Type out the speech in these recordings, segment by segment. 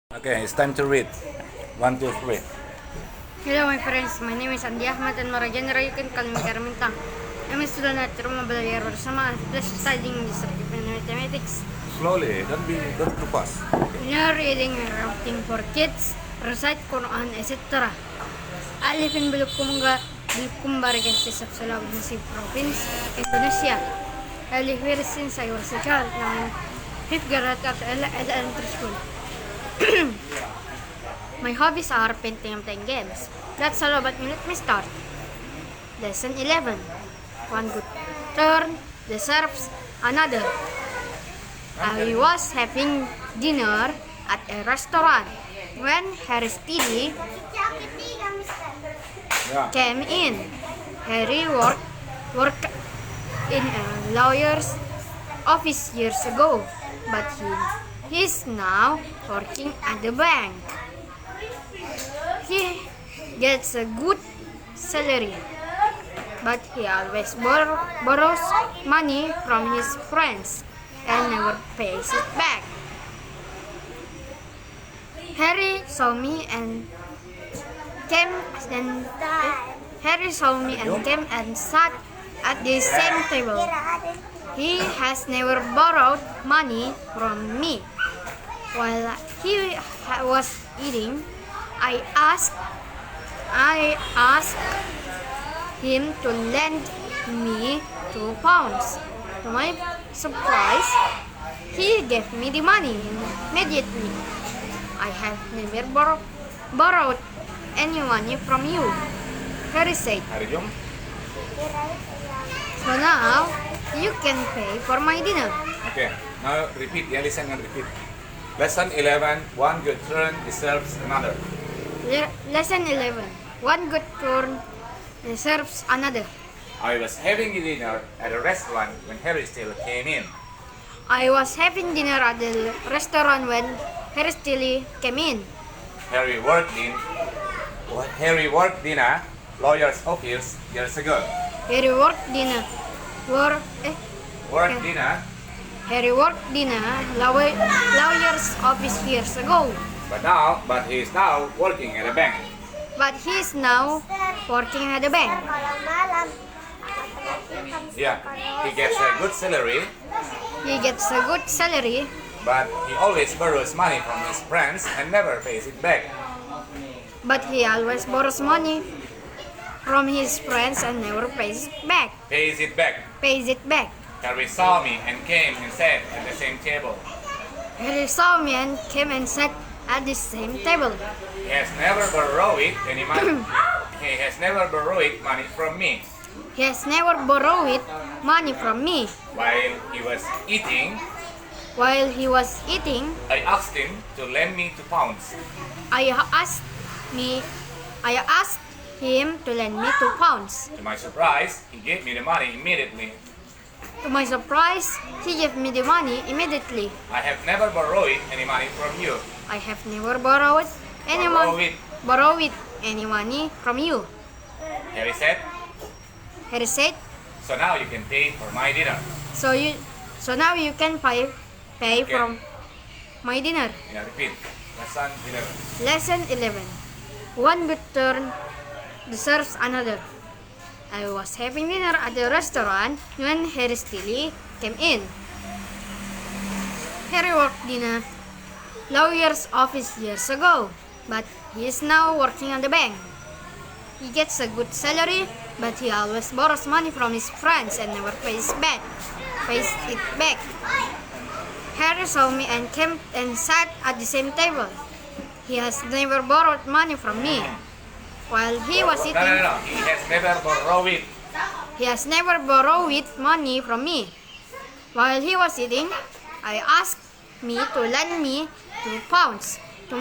Okay, it's time to read. 1, 2, 3. Hello my friends, my name is Andi Ahmad and Marajan Rayukin Kalimikar Mintang. I'm a student at Roma Balayar Sama, plus studying district in mathematics. Slowly, don't too fast. Now reading and writing for kids, recite Quran, etc. Alifin Bulukumga, Bulukumbar against the Sulawesi province, Indonesia. I live here since I was a child, now I'm fifth grade at elementary school. My hobbies are painting and playing games. That's all about me. Let me start. Lesson 11. One good turn deserves another. I was having dinner at a restaurant when Harry Steady came in. Harry worked in a lawyer's office years ago, but he's now working at the bank. He gets a good salary, but he always borrows money from his friends and never pays it back. Harry saw me and came and sat at the same table. He has never borrowed money from me. While he was eating, I asked him to lend me £2. To my surprise, he gave me the money immediately. I have never borrowed any money from you, Harry said. So now you can pay for my dinner. Okay, now repeat. Yeah, listen and repeat. Lesson 11. One good turn deserves another. Lesson 11. One good turn deserves another. I was having dinner at a restaurant when Harry still came in. I was having dinner at the restaurant when Harry Steely came in. Harry worked in a lawyer's office years ago. Harry worked in a lawyer's office years ago. But he is now working at a bank. Yeah, he gets a good salary. But he always borrows money from his friends and never pays it back. Pays it back. Harry saw me and came and sat at the same table. He has never borrowed any money. He has never borrowed money from me. While he was eating, I asked him to lend me £2. I asked him to lend me £2. To my surprise, he gave me the money immediately. I I have never borrowed any money from you. borrowed any money from you. Harry said, Harry said, so now you can pay for my dinner. so now you can pay Okay. from my dinner. Yeah, repeat. Lesson 11. Lesson 11. One good turn deserves another. I was having dinner at the restaurant when Harry Steely came in. Harry worked in a lawyer's office years ago, but he is now working at the bank. He gets a good salary, but he always borrows money from his friends and never pays it back. Harry saw me and came and sat at the same table. He has never borrowed money from me. While he was eating, No. He has never borrowed. he has never borrowed money from me. While he was eating, I asked me to lend me £2. To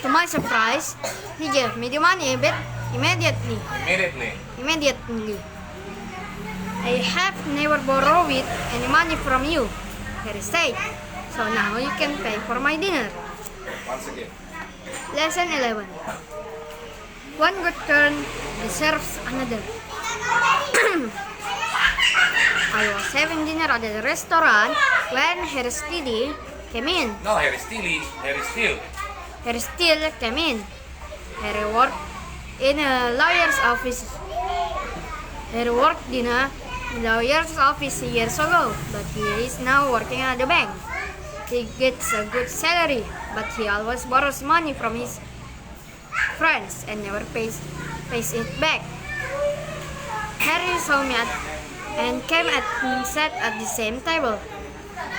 my surprise, he gave me the money immediately. I have never borrowed any money from you, Harry said. So now you can pay for my dinner. Once again. Lesson 11. One good turn deserves another. I was having dinner at the restaurant when Harry Steady came in. No, Harry Steele. Harry Steele came in. Harry worked in a lawyer's office. Harry worked in a lawyer's office years ago, but he is now working at the bank. He gets a good salary, but he always borrows money from his friends and never pays it back. Harry saw me and came and sat at the same table.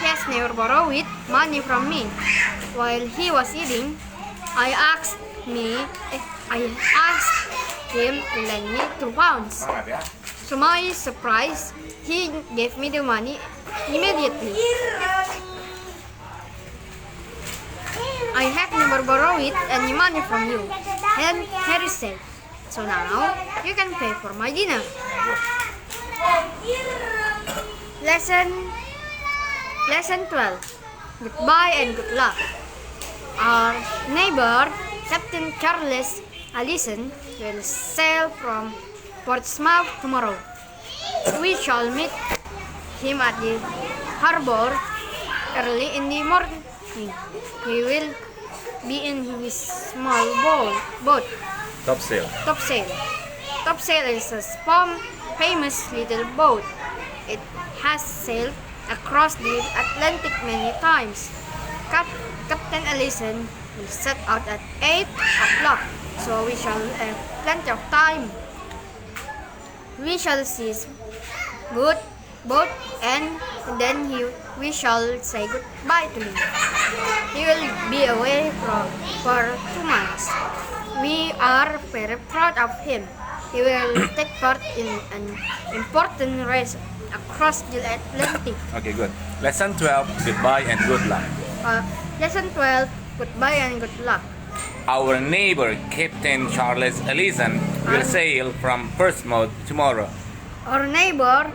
He has never borrowed money from me. While he was eating, I asked him to lend me £2. Semangat ya. To my surprise, he gave me the money immediately. I have never borrowed any money from you, and Harry said. So now you can pay for my dinner. Lesson 12. Goodbye and good luck. Our neighbor, Captain Charles Allison, will sail from Portsmouth tomorrow. We shall meet him at the harbor early in the morning. He will be in his small boat. Topsail. Topsail is a famous little boat. It has sailed across the Atlantic many times. Captain Allison will set out at 8 o'clock, so we shall have plenty of time. We shall see his boat and then we shall say goodbye to him. He will be away for 2 months. We are very proud of him. He will take part in an important race across the Atlantic. Okay, good. Lesson 12. Goodbye and good luck. Lesson 12. Goodbye and good luck. Our neighbor, Captain Charles Allison, will sail from Portsmouth tomorrow. Our neighbor,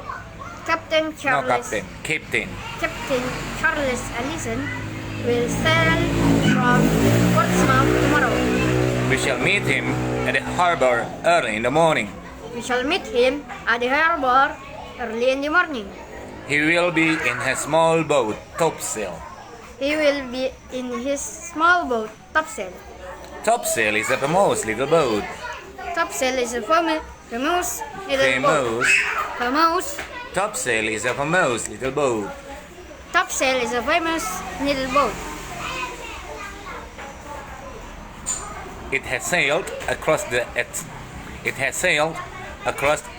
Captain Charles Captain Charles Allison, will sail from Portsmouth tomorrow. We shall meet him at the harbor early in the morning. We shall meet him at the harbor early in the morning. He will be in his small boat, Topsail. He will be in his small boat, Topsail. Topsail is a famous little boat. Topsail is a famous little boat. Topsail is a famous little boat. Topsail is a famous little boat. It has sailed across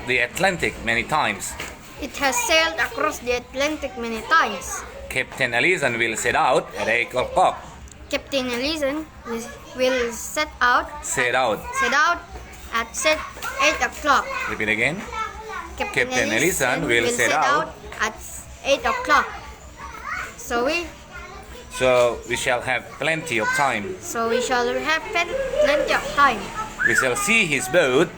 the Atlantic many times. It has sailed across the Atlantic many times. Captain Allison will set out at 8 o'clock. Captain Allison will set out at 8 o'clock. Repeat again. Captain Allison will set out at 8 o'clock. So we shall have plenty of time. We shall see his boat.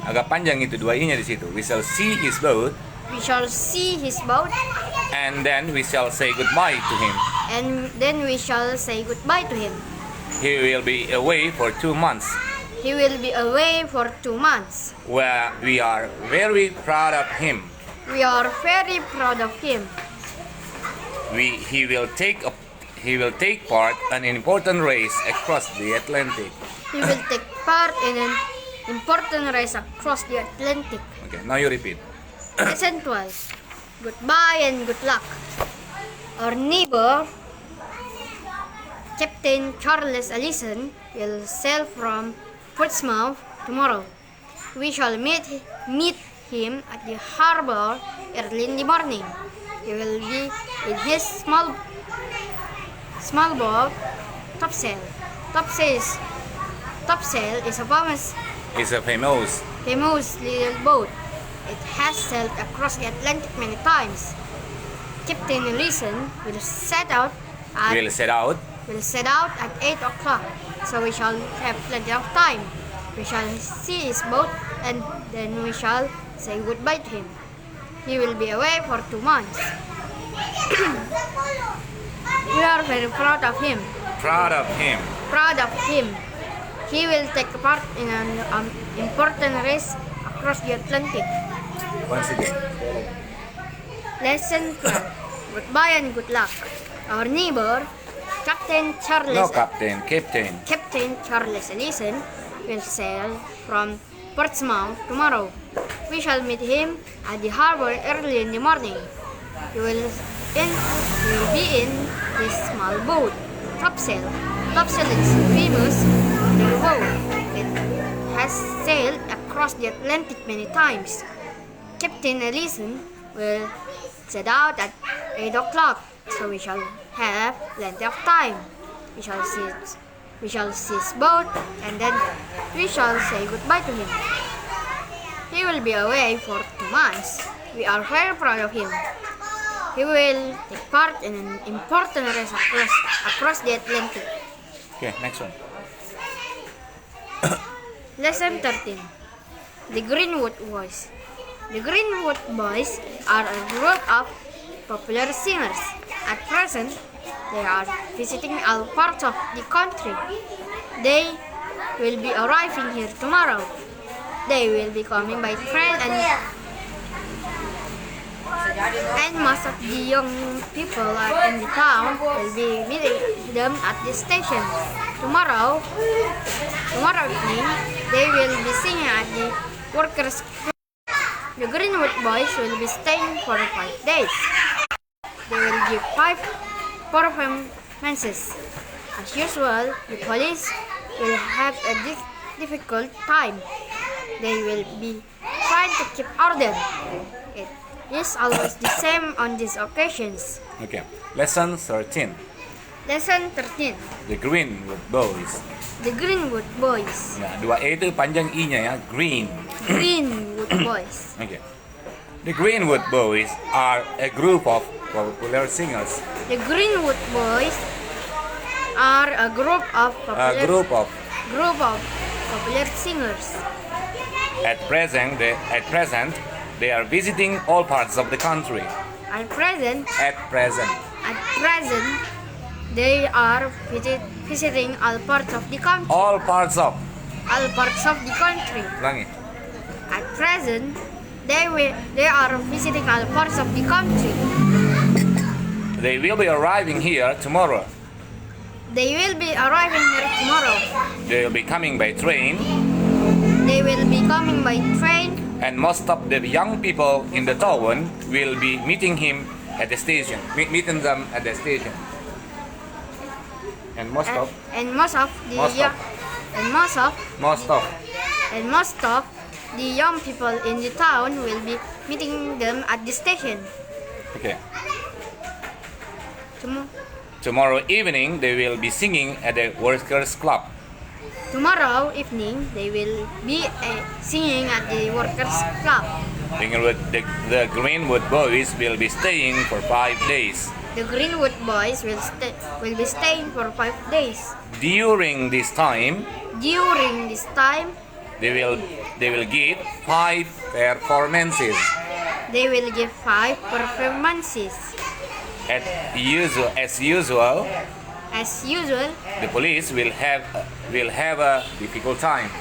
Agak panjang itu dua i-nya di situ. We shall see his boat. And then we shall say goodbye to him. He will be away for 2 months. Where we are very proud of him. He will take part in an important race across the Atlantic. Okay, now you repeat. Lesson 12. Goodbye and good luck. Our neighbor, Captain Charles Allison, will sail from Portsmouth tomorrow. We shall meet him at the harbor early in the morning. He will be in his small boat, Topsail. Topsail is a famous little boat. It has sailed across the Atlantic many times. Captain Allison will set out at 8 o'clock, so we shall have plenty of time. We shall see his boat and then we shall say goodbye to him. He will be away for 2 months. We are very proud of him. He will take part in an important race across the Atlantic. Once again. Lesson 12. goodbye and good luck. Our neighbor, Captain Charles. No, Captain. Captain Charles Ellison will sail from Portsmouth tomorrow. We shall meet him at the harbor early in the morning. He will be in his small boat, Topsail. Topsail is famous boat. It has sailed across the Atlantic many times. Captain Ellison will set out at 8 o'clock, so we shall have plenty of time. We shall see his boat, and then we shall say goodbye to him. He will be away for 2 months. We are very proud of him. He will take part in an important race across the Atlantic. Okay, next one. Lesson 13. The Greenwood Boys. The Greenwood Boys are a group of popular singers. At present, they are visiting all parts of the country. They will be arriving here tomorrow. They will be coming by train, and most of the young people in the town will be meeting them at the station. Tomorrow evening, they will be singing at the workers' club. The Greenwood Boys will be staying for 5 days. They will give 5 performances. As usual, the police will have a difficult time. They will be trying to keep order. It is always the same on these occasions. Okay, lesson 13. Lesson 13. The Greenwood Boys. The Greenwood Boys. Ya, 2E itu panjang I-nya ya, green. Greenwood Boys. Okay. The Greenwood Boys are a group of popular singers. The Greenwood Boys are a group of popular singers. At present, they are visiting all parts of the country. At present, At present. they are visiting all parts of the country. All parts of. All parts of the country. Ulangi. At present, they are visiting all parts of the country. They will be arriving here tomorrow. They will be arriving here tomorrow. They will be coming by train, They will be coming by train, and most of the young people in the town will be meeting him at the station. Meeting them at the station. And most of the young people in the town will be meeting them at the station. Okay. Tom- Tomorrow evening they will be singing at the workers' club. Tomorrow evening, they will be singing at the workers' club. The Greenwood Boys will be staying for 5 days. The Greenwood Boys will be staying for 5 days. During this time, they will give 5 performances. They will give 5 performances. As usual, the police will have a difficult time.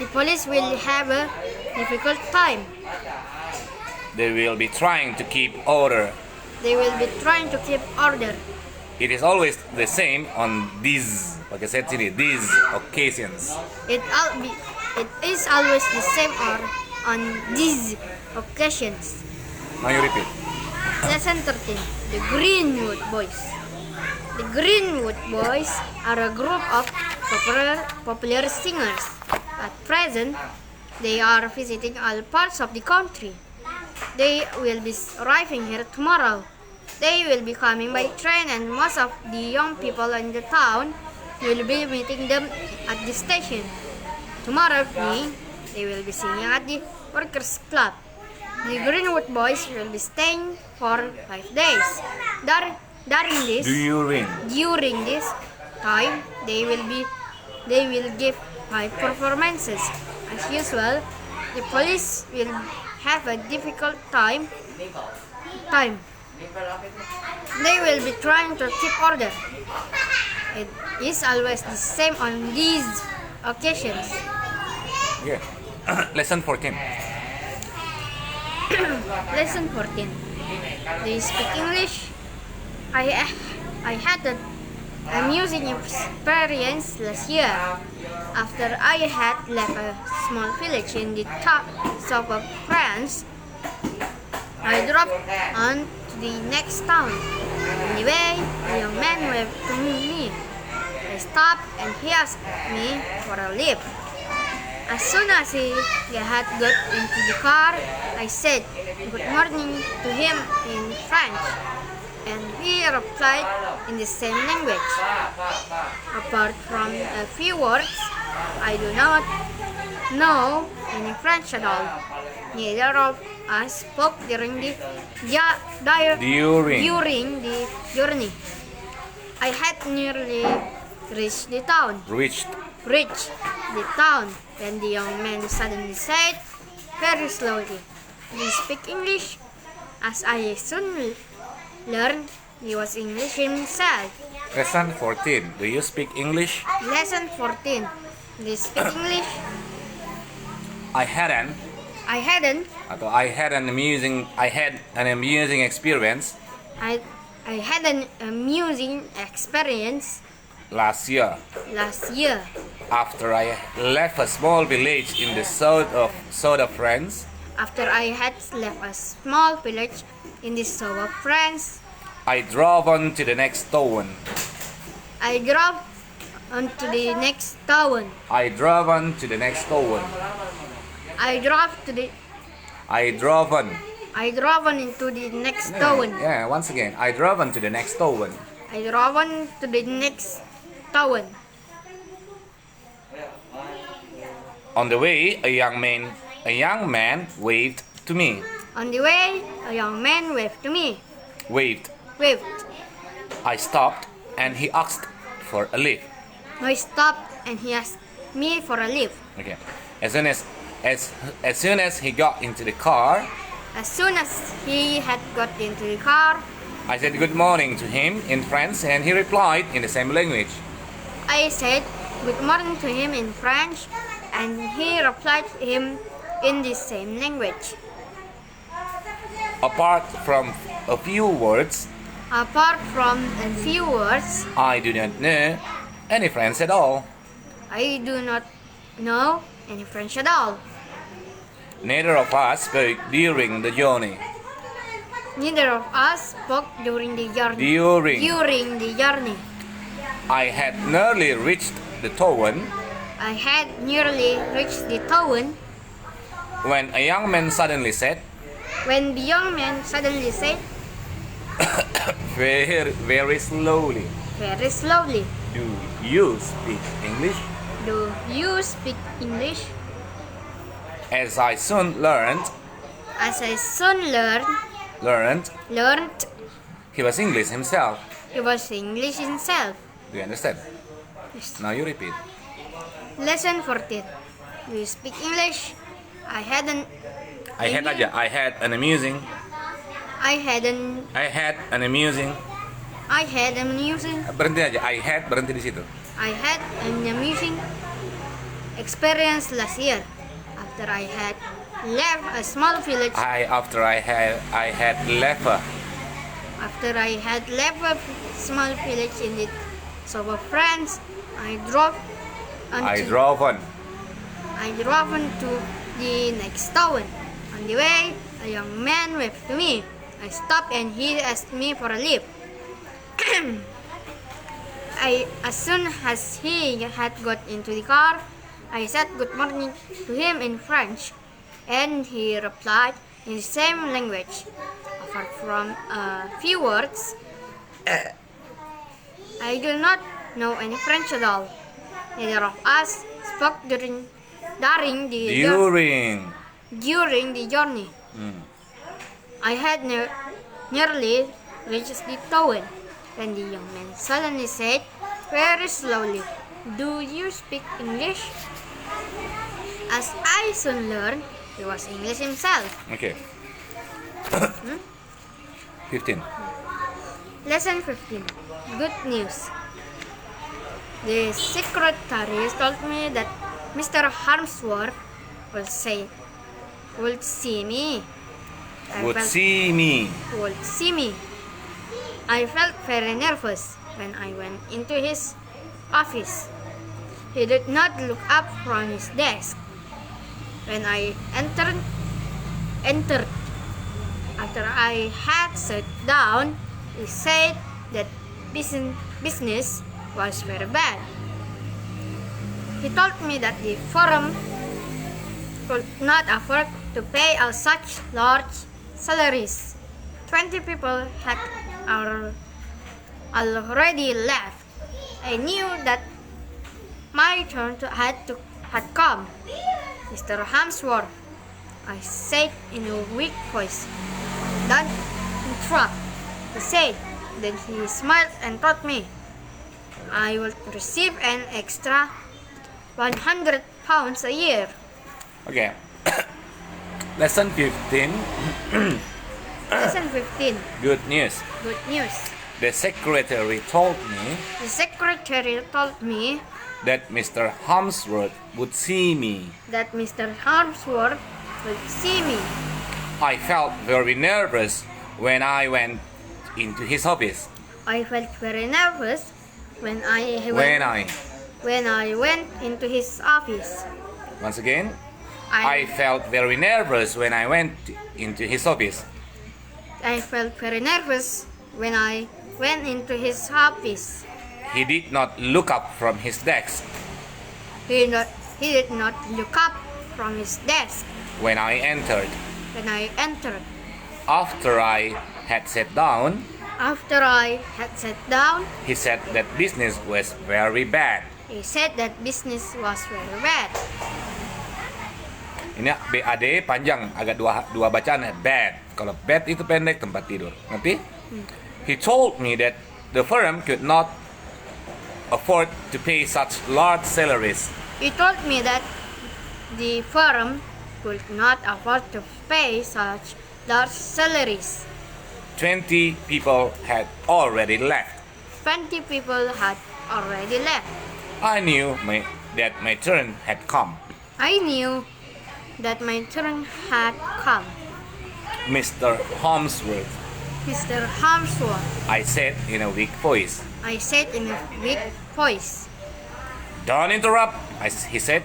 The police will have a difficult time. They will be trying to keep order. They will be trying to keep order. It is always the same on these occasions. It is always the same on these occasions. Now you repeat. Lesson 13. The Greenwood Boys. The Greenwood Boys are a group of popular singers. At present, they are visiting all parts of the country. They will be arriving here tomorrow. They will be coming by train, and most of the young people in the town will be meeting them at the station. Tomorrow evening, they will be singing at the workers' club. The Greenwood Boys will be staying for 5 days. During this time, they will give 5 performances. As usual, the police will have a difficult time. They will be trying to keep order. It is always the same on these occasions. Yeah. Lesson 14. Lesson 14. Do you speak English? I had an amusing experience last year. After I had left a small village in the south of France, I drove on to the next town. On the way, a young man waved to me. I stopped and he asked me for a lift. As soon as he had got into the car, I said good morning to him in French, and he replied in the same language. Apart from a few words, I do not know any French at all. Neither of us spoke during the journey. I had nearly reached the town. Reached the town when the young man suddenly said, very slowly, "Do you speak English?" As I soon learned, he was English himself. Lesson 14. Do you speak English? Lesson 14. Do you speak English? I had an amusing experience I had an amusing experience last year. After I left a small village in the south of France, After I had left a small village in the south of France, I drove on to the next town. I drove on to the next town. I drove on to the next town. I drove to the I drove on. I drove on into the next town. Yeah, once again, I drove on to the next town. I drove on to the next town. On the way, a young man waved to me. On the way, a young man waved to me. Waved. Waved. I stopped and he asked for a lift. I stopped and he asked me for a lift. Okay. As soon as he got into the car, As soon as he had got into the car, I said good morning to him in French and he replied in the same language. I said good morning to him in French, and he replied to him in the same language. Apart from a few words, I do not know any French at all. I do not know any French at all. Neither of us spoke during the journey. Neither of us spoke during the journey. During the journey. I had nearly reached the town when a young man suddenly said, very slowly, Do you speak English? "Do you speak English?" As I soon learned, he was English himself. He was English himself. Do you understand? Yes. Now you repeat. Lesson 14. Do you speak English? I had an amusing Berhenti di situ. I had an amusing experience last year. After I had left a small village. After I had left a small village in the south of France, I drove on to the next town. On the way, a young man waved to me. I stopped and he asked me for a lift. As soon as he had got into the car, I said good morning to him in French, and he replied in the same language. Apart from a few words, I do not know any French at all. Neither of us spoke during the journey. I had nearly reached the town when the young man suddenly said, very slowly, "Do you speak English?" As I soon learned, he was English himself. Okay. 15. Lesson 15. Good news. The secretary told me that Mr. Harmsworth would see me. Would see me. I felt very nervous when I went into his office. He did not look up from his desk. When I entered, after I had sat down, he said that business was very bad. He told me that the firm could not afford to pay us such large salaries. 20 people had already left. I knew that my turn had come. Mr. Harmsworth, I said in a weak voice. Don't interrupt, he said. Then he smiled and told me I would receive an extra 100 pounds a year. Okay. Lesson 15. Lesson 15. Good news. Good news. The secretary told me The secretary told me that Mr. Harmsworth would see me. that Mr. Harmsworth would see me. I felt very nervous when I went into his office. I felt very nervous when I went into his office. Once again, I felt very nervous when I went into his office. I felt very nervous when I went into his office. He did not look up from his desk He did not look up from his desk when I entered. when I entered. After I had sat down, After I had sat down, he said that business was very bad. he said that business was very bad. Ini BAD panjang, agak dua bacaan ya. Bad. Kalau bad itu pendek, tempat tidur. Ngerti? He told me that the firm could not afford to pay such large salaries. He told me that the firm could not afford to pay such large salaries. 20 people had already left. 20 people had already left. I knew that my turn had come. I knew that my turn had come. Mr. Harmsworth, Mr. Harmsworth, I said in a weak voice. I said in a weak voice. Don't interrupt, he said.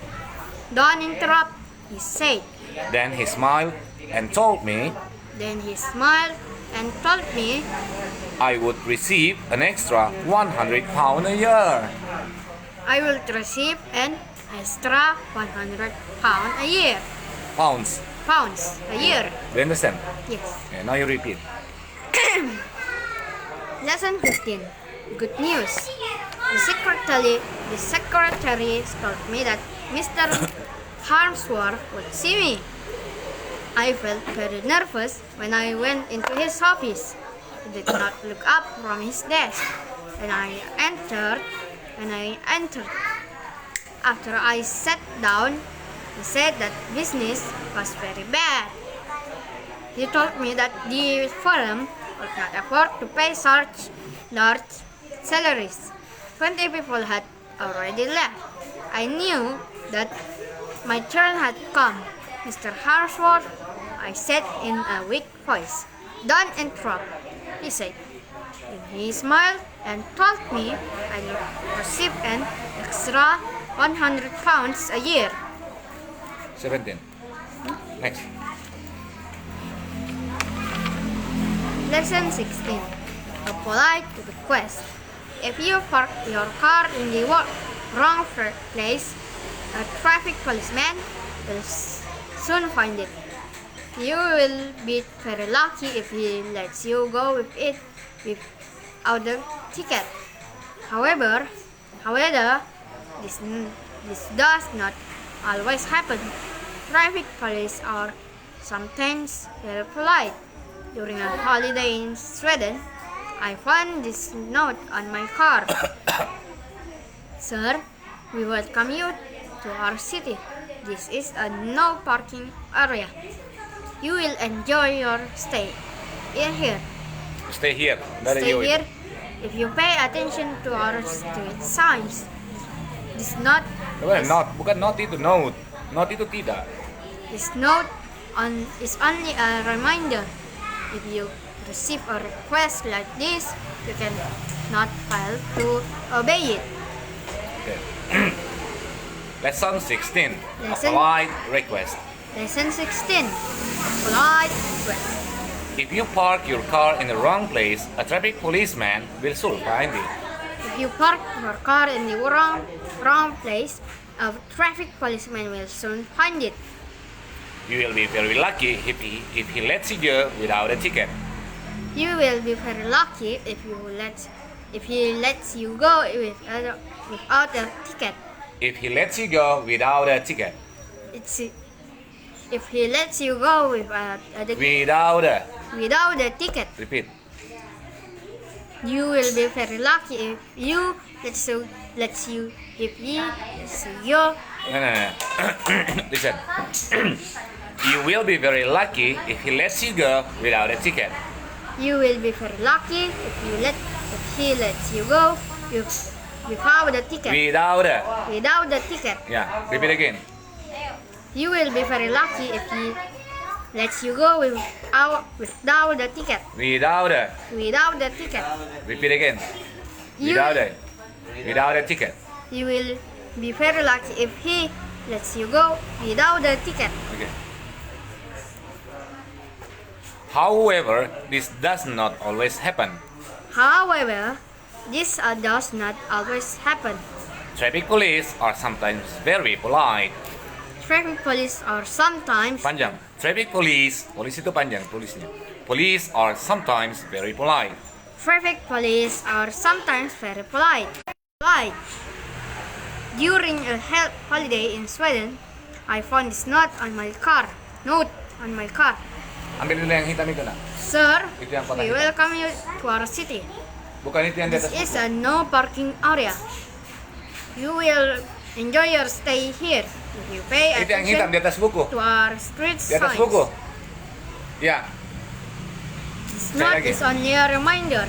Don't interrupt, he said. Then he smiled and told me Then he smiled and told me I would receive an extra 100 pounds a year. I will receive an extra 100 pounds a year. Pounds. Pounds a year. Do you understand? Yes. Okay, now you repeat. Lesson 15. Good news. The secretary told me that Mr. Harmsworth would see me. I felt very nervous when I went into his office. He did not look up from his desk when I entered. After I sat down, he said that business was very bad. He told me that the firm could not afford to pay such large salaries. 20 people had already left. I knew that my turn had come. Mr. Harmsworth, I said in a weak voice. Don't interrupt, he said. Then he smiled and told me I would receive an extra 100 pounds a year. 17. Next. Lesson 16. A polite request. If you park your car in the wrong place, a traffic policeman will soon find it. You will be very lucky if he lets you go with it without the ticket. However, this does not always happen. Traffic police are sometimes very polite. During a holiday in Sweden, I found this note on my car. Sir, we welcome you to our city. This is a no parking area. You will enjoy your stay here. Stay here. Dari Stay you here itu. if you pay attention to our street signs. This note Bukan not itu note. Not itu tidak. This note is only a reminder. If you receive a request like this, you can not fail to obey it. Okay. Lesson 16. A Lesson- polite request. Lesson 16. Polite request. If you park your car in the wrong place, a traffic policeman will soon find it. If you park your car in the wrong place, a traffic policeman will soon find it. You will be very lucky if he lets you go without a ticket. You will be very lucky if he lets you go without a ticket. If he lets you go without a ticket. If he lets you go without a ticket, Repeat. you will be very lucky if he lets you go. No. Listen. You will be very lucky if he lets you go without a ticket. You will be very lucky if he lets you go without a ticket. Without a. Without a ticket. Yeah. Repeat again. You will be very lucky if he lets you go without a ticket. Without a. Without a ticket. Repeat again. You- Without a ticket. You will be very lucky if he lets you go without a ticket. Okay. However, this does not always happen. However, this does not always happen. Traffic police are sometimes very polite. Traffic police are sometimes Panjang. Traffic police itu panjang tulisnya. Police are sometimes very polite. Traffic police are sometimes very polite. During a holiday in Sweden, I found this note on my car. Ambil dulu yang hitam itu nak. Sir, Itu yang kotak we hitam. welcome you to our city. Bukan itu yang di This atas is buku. a no parking area. You will enjoy your stay here if you pay Itu yang hitam di attention atas buku. to our street Di atas signs. buku. Ya. This Say note again. is only a reminder.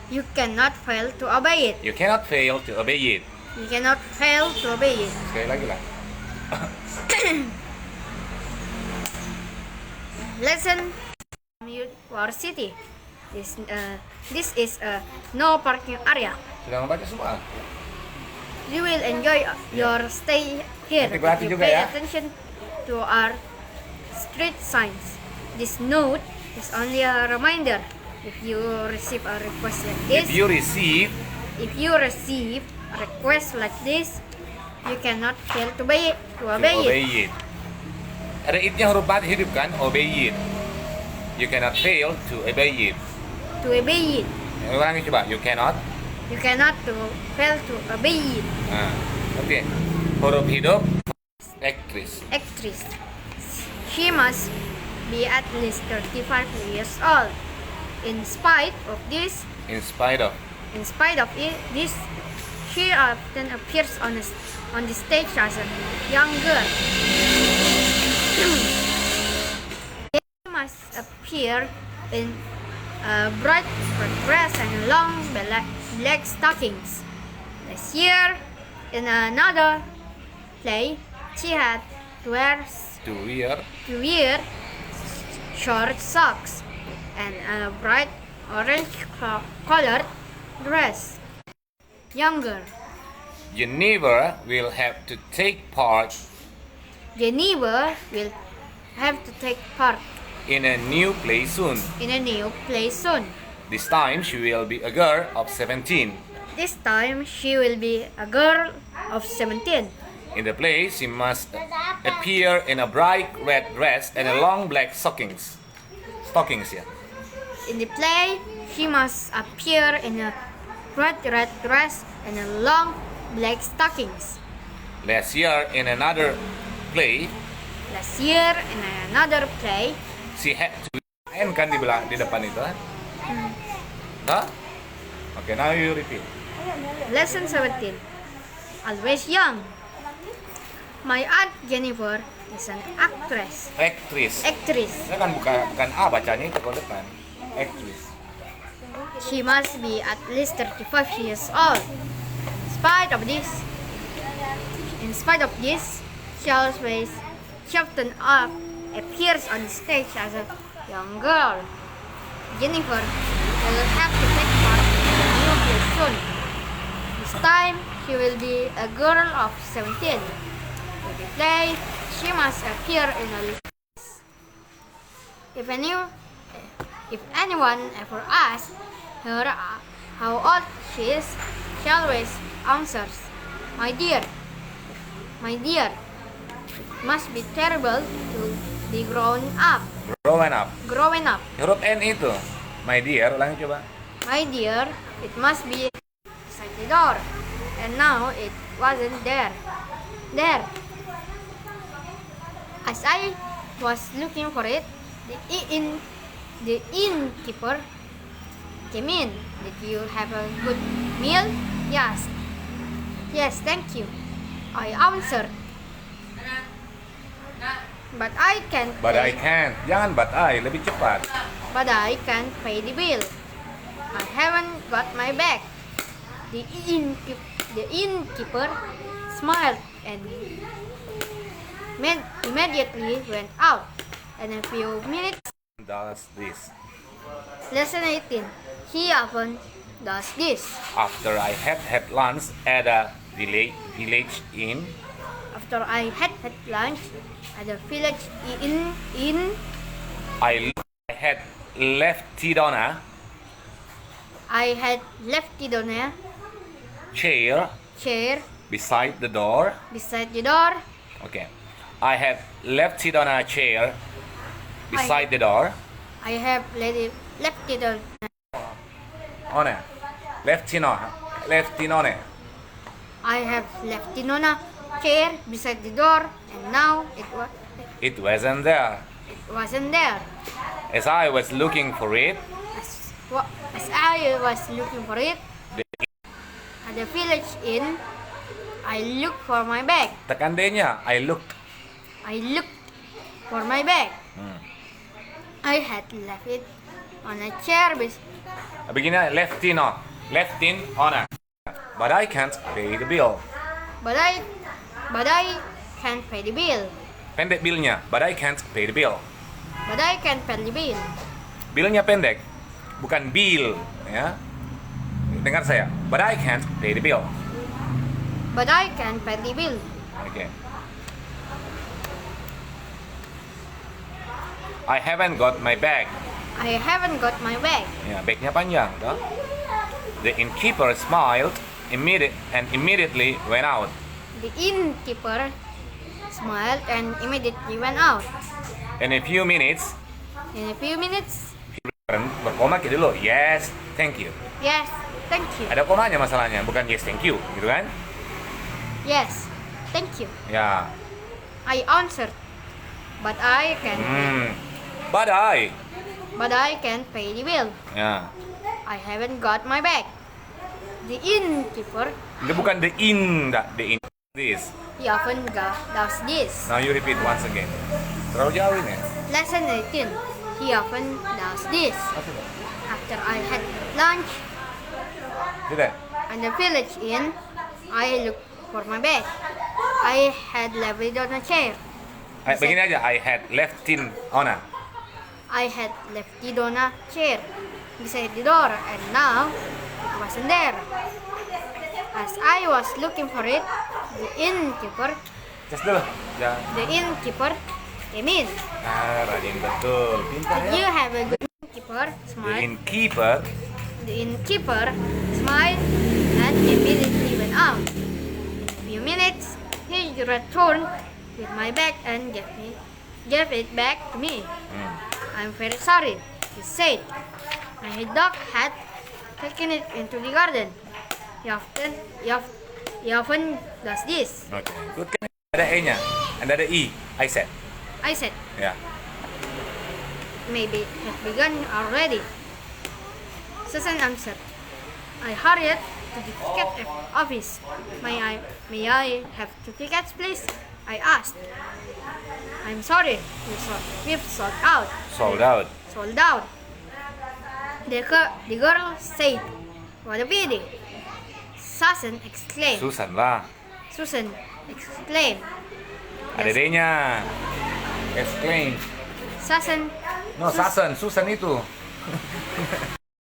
You cannot fail to obey it. You cannot fail to obey it. You cannot fail to obey it. Sekali lagi lah. Listen to our city. This is a no parking area. Sudah membaca semua? You will enjoy your stay here Nanti if berhati you juga pay ya. attention to our street signs. This note is only a reminder. If you receive a request like this, If you receive if you receive a request like this, you cannot fail to obey it. obey it. Ada it-nya huruf bat hidup kan? Obey it. You cannot fail to obey it. To obey it. Ulangi coba. You cannot. You cannot fail to obey it. Nah, oke. Huruf hidup. Actress. Actress. She must be at least 35 years old. In spite of this, In spite of. this, she often appears on the stage as a young girl. She must appear in a bright red dress and long black stockings. This year, in another play, she had to wear short socks and a bright orange colored dress. Younger. Geneva will have to take part Geneva will have to take part in a new play soon. in a new play soon. This time she will be a girl of 17. This time she will be a girl of 17. In the play, she must appear in a bright red dress and a long black stockings. Stockings ya. In the play, she must appear in a bright red dress and a long black stockings. Last year in another play, Last year, in another play, she had to main kan di depan itu kan? Huh? Okay, now you repeat. lesson 17. Always young. My aunt Jennifer is an actress. Actress. Ini kan bukan A bacanya itu kalau depan. Actress. She must be at least 35 years old. In spite of this, she often appears on stage as a young girl. Jennifer will have to take part in the new field soon. This time, she will be a girl of 17. Every day, she must appear in a list. If anyone ever asks her how old she is, she always answers, my dear, it must be terrible to be growing up. Growing up. Huruf N itu. My dear, ulangi coba. My dear, it must be beside the door. And now it wasn't there. As I was looking for it, the innkeeper came in. Did you have a good meal? Yes. Yes, thank you, I answered. But I can't. Jangan but I, lebih cepat. But I can't pay the bill. I haven't got my bag. The innkeeper smiled and immediately went out. And a few minutes. Does this. Lesson 18. He often does this. After I had lunch at a village inn. After I had lunch at the village inn, I had left Tidona chair beside the door. Okay. I had left Tidona chair beside the door. I have left it on. Left Tinone. I have left Tinona chair beside the door, and now It wasn't there. wasn't there. As I was looking for it, As I was looking for it at the village inn, I looked for my bag. tekan D-nya. I looked. I looked for my bag. I had left it on a chair Begini, left in on. But I can't pay the bill. but I can't pay the bill. Pendek billnya. But I can't pay the bill. But I can't pay the bill. Billnya pendek, bukan bill, ya. Dengar saya. But I can't pay the bill. But I can't pay the bill. Okay. I haven't got my bag. I haven't got my bag. Ya, bagnya panjang, toh. The innkeeper smiled and immediately went out. The innkeeper smiled and immediately went out. In a few minutes, In a few minutes, berkoma gitu loh. Yes, thank you. yes, thank you. Ada komanya masalahnya, bukan yes, thank you, gitu kan? Yes, thank you. Ya. I answered. But I can't But I can't pay the bill. Ya. I haven't got my bag. The innkeeper, Itu bukan the in, the in. This. he often does this. Now you repeat once again. Terlalu jauh ini. Lesson 18. He often does this. After I had lunch Tidak. at the village inn, I looked for my bag. I had left it on a chair. Begini aja. I had left in on a. I had left it on a chair beside the door, and now it wasn't there. As I was looking for it, the innkeeper Just dulu. Ya. came in. Nah, rajin betul. Pintar Did you ya. have a good innkeeper? The innkeeper. The innkeeper smiled and immediately went out. In a few minutes, he returned with my bag and gave it back to me. I'm very sorry, he said. My dog had taken it into the garden. He often does this. Oke. Good kan? Ada E-nya. And ada I. I said. Ya. Maybe it has begun already. Susan answered. I hurried to the ticket office. May I have 2 tickets, please? I asked. I'm sorry, we've sold out. Sold out. The girl said, what a pity. Susan exclaimed. Susan Ada D-nya. Exclaim. Susan. No, Susan itu.